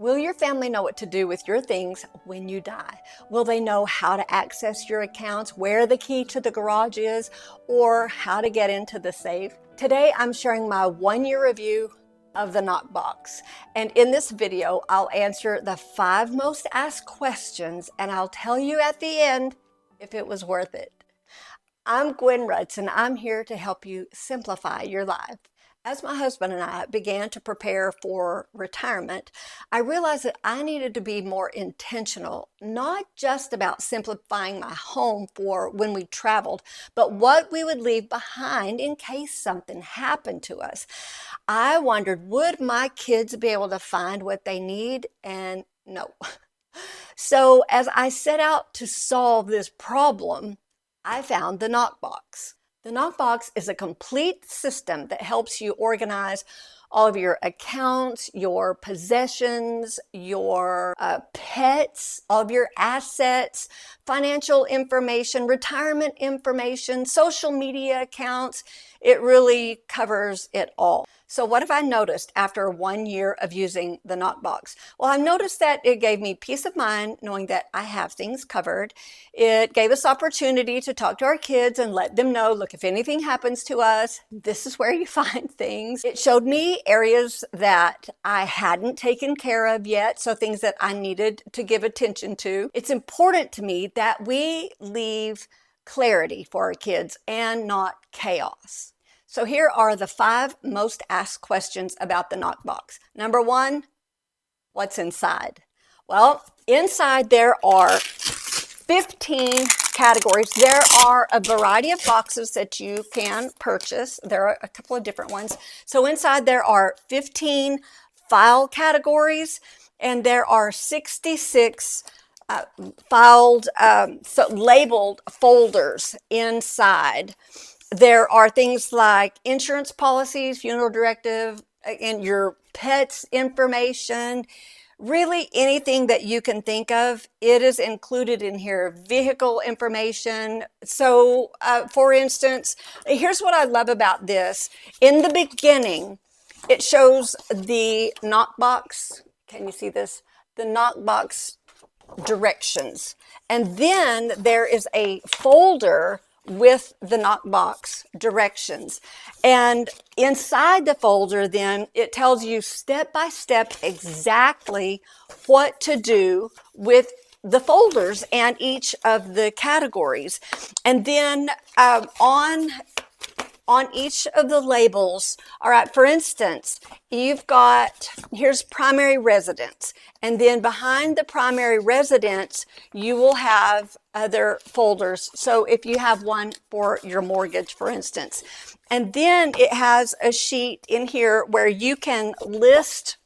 Will your family know what to do with your things when you die? Will they know how to access your accounts, where the key to the garage is, or how to get into the safe? Today, I'm sharing my one-year review of the NOKbox. And in this video, I'll answer the 5 most asked questions, and I'll tell you at the end if it was worth it. I'm Gwen, and I'm here to help you simplify your life. As my husband and I began to prepare for retirement, I realized that I needed to be more intentional, not just about simplifying my home for when we traveled, but what we would leave behind in case something happened to us. I wondered, would my kids be able to find what they need? And no. So as I set out to solve this problem, I found the NOKbox. The NOKbox is a complete system that helps you organize all of your accounts, your possessions, your pets, all of your assets, financial information, retirement information, social media accounts. It really covers it all. So what have I noticed after 1 year of using the NOKbox? Well, I've noticed that it gave me peace of mind knowing that I have things covered. It gave us opportunity to talk to our kids and let them know, look, if anything happens to us, this is where you find things. It showed me areas that I hadn't taken care of yet, so things that I needed to give attention to. It's important to me that we leave clarity for our kids and not chaos. So here are the 5 most asked questions about the NOKbox. Number 1, what's inside? Well, inside there are 15 categories. There are a variety of boxes that you can purchase. There are a couple of different ones. So inside there are 15 file categories, and there are 66 labeled folders inside. There are things like insurance policies, funeral directive, and your pet's information. Really anything that you can think of, it is included in here. Vehicle information. So for instance, here's what I love about this. In the beginning, it shows the NOKbox. Can you see this? The NOKbox directions. And then there is a folder with the NOKbox directions. And inside the folder, then, it tells you step by step exactly what to do with the folders and each of the categories. And then on each of the labels, all right, for instance, you've got, here's primary residence, and then behind the primary residence, you will have other folders. So if you have one for your mortgage, for instance, and then it has a sheet in here where you can list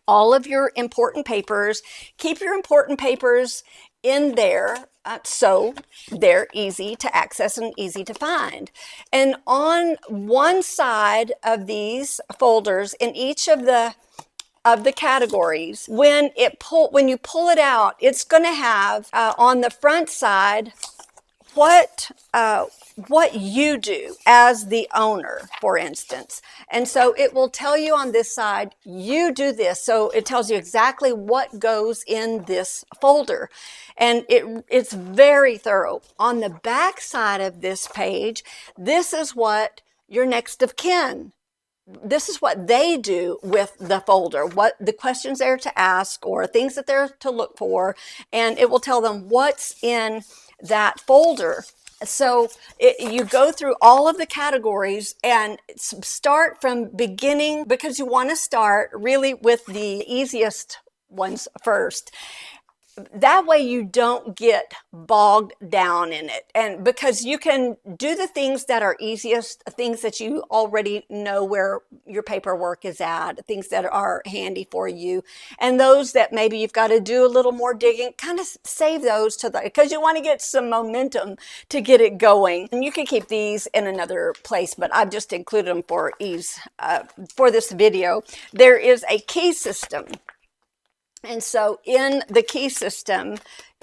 all of your important papers, keep your important papers in there, so they're easy to access and easy to find. And on one side of these folders, in each of the categories, when you pull it out, it's going to have on the front side what you do as the owner, for instance. And so it will tell you on this side, you do this. So it tells you exactly what goes in this folder. And it's very thorough. On the back side of this page, this is what your next of kin, this is what they do with the folder, what the questions they're to ask or things that they're to look for. And it will tell them what's in that folder. So you go through all of the categories and start from beginning, because you want to start really with the easiest ones first. That way you don't get bogged down in it, and because you can do the things that are easiest, things that you already know where your paperwork is at, things that are handy for you, and those that maybe you've got to do a little more digging, kind of save those because you want to get some momentum to get it going. And you can keep these in another place, but I've just included them for ease for this video. There is a key system. And so in the key system,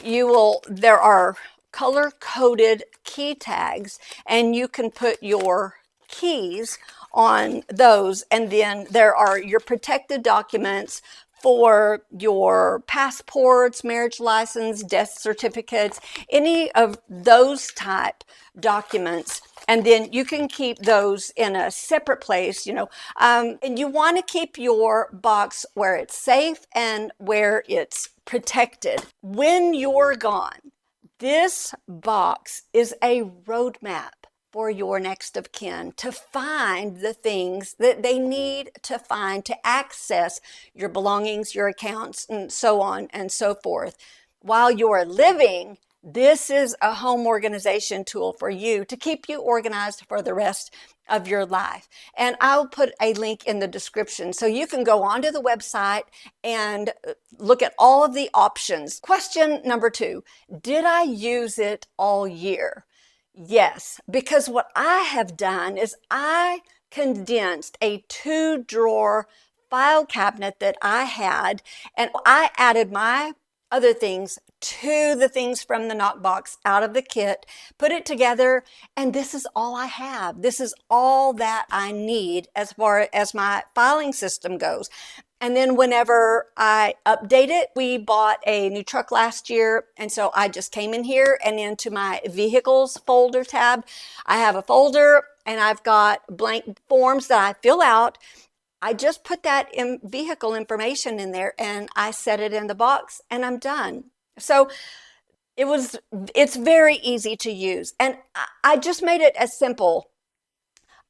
there are color-coded key tags, and you can put your keys on those. And then there are your protected documents, for your passports, marriage license, death certificates, any of those type documents. And then you can keep those in a separate place, and you want to keep your box where it's safe and where it's protected. When you're gone, this box is a roadmap for your next of kin to find the things that they need to find to access your belongings, your accounts, and so on and so forth. While you're living, this is a home organization tool for you to keep you organized for the rest of your life. And I'll put a link in the description so you can go onto the website and look at all of the options. Question number 2, did I use it all year? Yes, because what I have done is I condensed a 2-drawer file cabinet that I had, and I added my other things to the things from the NOKbox out of the kit, put it together, and this is all I have. This is all that I need as far as my filing system goes. And then whenever I update it, we bought a new truck last year. And so I just came in here and into my vehicles folder tab. I have a folder and I've got blank forms that I fill out. I just put that in vehicle information in there and I set it in the box and I'm done. So it's very easy to use. And I just made it as simple.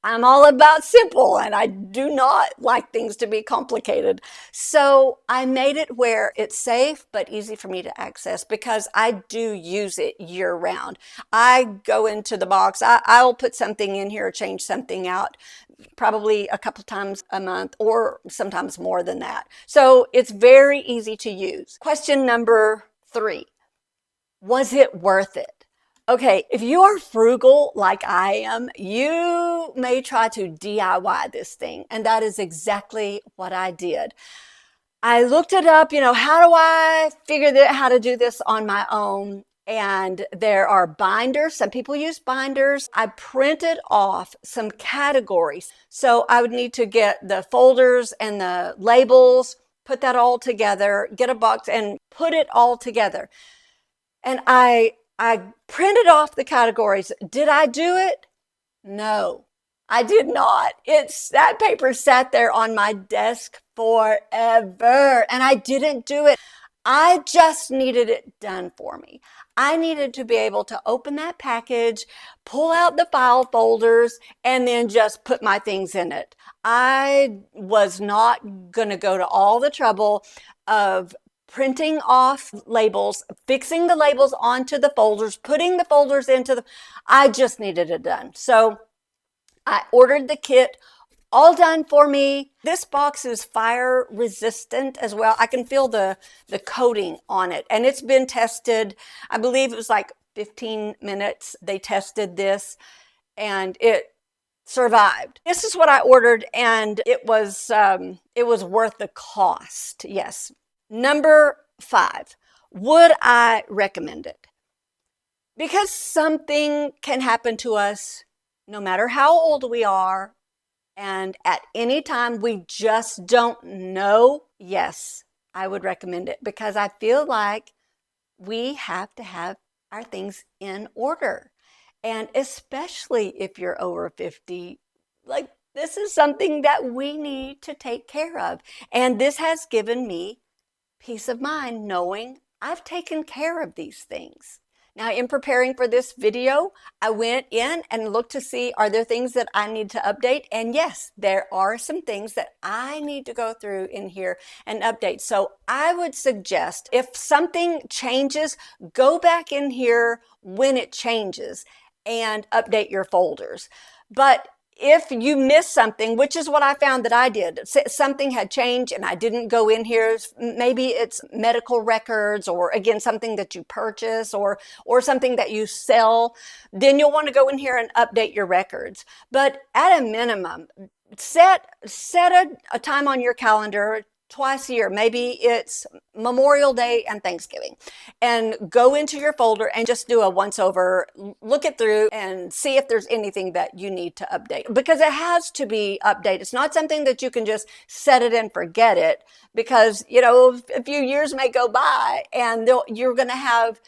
I'm all about simple and I do not like things to be complicated. So I made it where it's safe but easy for me to access because I do use it year round. I go into the box, I'll put something in here, change something out probably a couple times a month or sometimes more than that. So it's very easy to use. Question number 3, was it worth it? Okay, if you are frugal like I am, you may try to DIY this thing, and that is exactly what I did. I looked it up, how do I figure out how to do this on my own? And there are binders. Some people use binders. I printed off some categories. So I would need to get the folders and the labels, put that all together, get a box and put it all together. And I printed off the categories. Did I do it? No, I did not. That paper sat there on my desk forever and I didn't do it. I just needed it done for me. I needed to be able to open that package, pull out the file folders, and then just put my things in it. I was not going to go to all the trouble of printing off labels, fixing the labels onto the folders, putting the folders I just needed it done. So I ordered the kit, all done for me. This box is fire resistant as well. I can feel the coating on it and it's been tested. I believe it was like 15 minutes. They tested this and it survived. This is what I ordered and it was worth the cost. Yes. Number 5, would I recommend it? Because something can happen to us no matter how old we are and at any time we just don't know. Yes, I would recommend it because I feel like we have to have our things in order. And especially if you're over 50, this is something that we need to take care of. And this has given me peace of mind knowing I've taken care of these things. Now, in preparing for this video, I went in and looked to see, are there things that I need to update? And yes, there are some things that I need to go through in here and update. So I would suggest if something changes, go back in here when it changes and update your folders. But if you miss something, which is what I found that I did, something had changed and I didn't go in here, maybe it's medical records or again, something that you purchase or something that you sell, then you'll want to go in here and update your records. But at a minimum, set a time on your calendar twice a year. Maybe it's Memorial Day and Thanksgiving, and go into your folder and just do a once over, look it through and see if there's anything that you need to update, because it has to be updated. It's not something that you can just set it and forget it, because, you know, a few years may go by and you're going to have,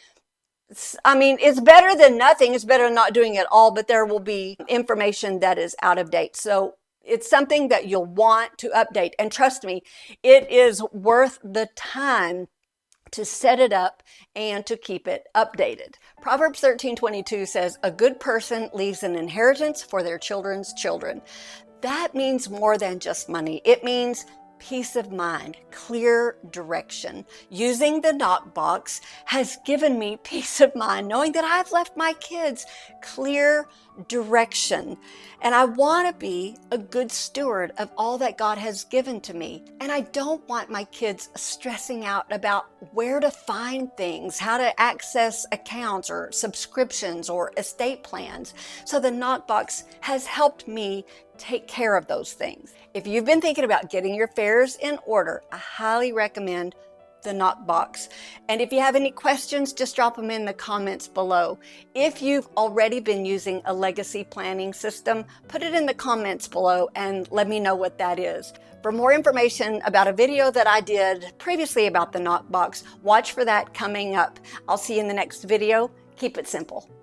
I mean, it's better than nothing. It's better than not doing it all, but there will be information that is out of date. So it's something that you'll want to update. And trust me, it is worth the time to set it up and to keep it updated. Proverbs 13:22 says, "A good person leaves an inheritance for their children's children." That means more than just money. It means peace of mind, clear direction. Using the NOKbox has given me peace of mind, knowing that I've left my kids clear direction. And I want to be a good steward of all that God has given to me. And I don't want my kids stressing out about where to find things, how to access accounts or subscriptions or estate plans. So the NOKbox has helped me take care of those things. If you've been thinking about getting your affairs in order, I highly recommend the NOKbox. And if you have any questions, just drop them in the comments below. If you've already been using a legacy planning system, put it in the comments below and let me know what that is. For more information about a video that I did previously about the NOKbox, watch for that coming up. I'll see you in the next video. Keep it simple.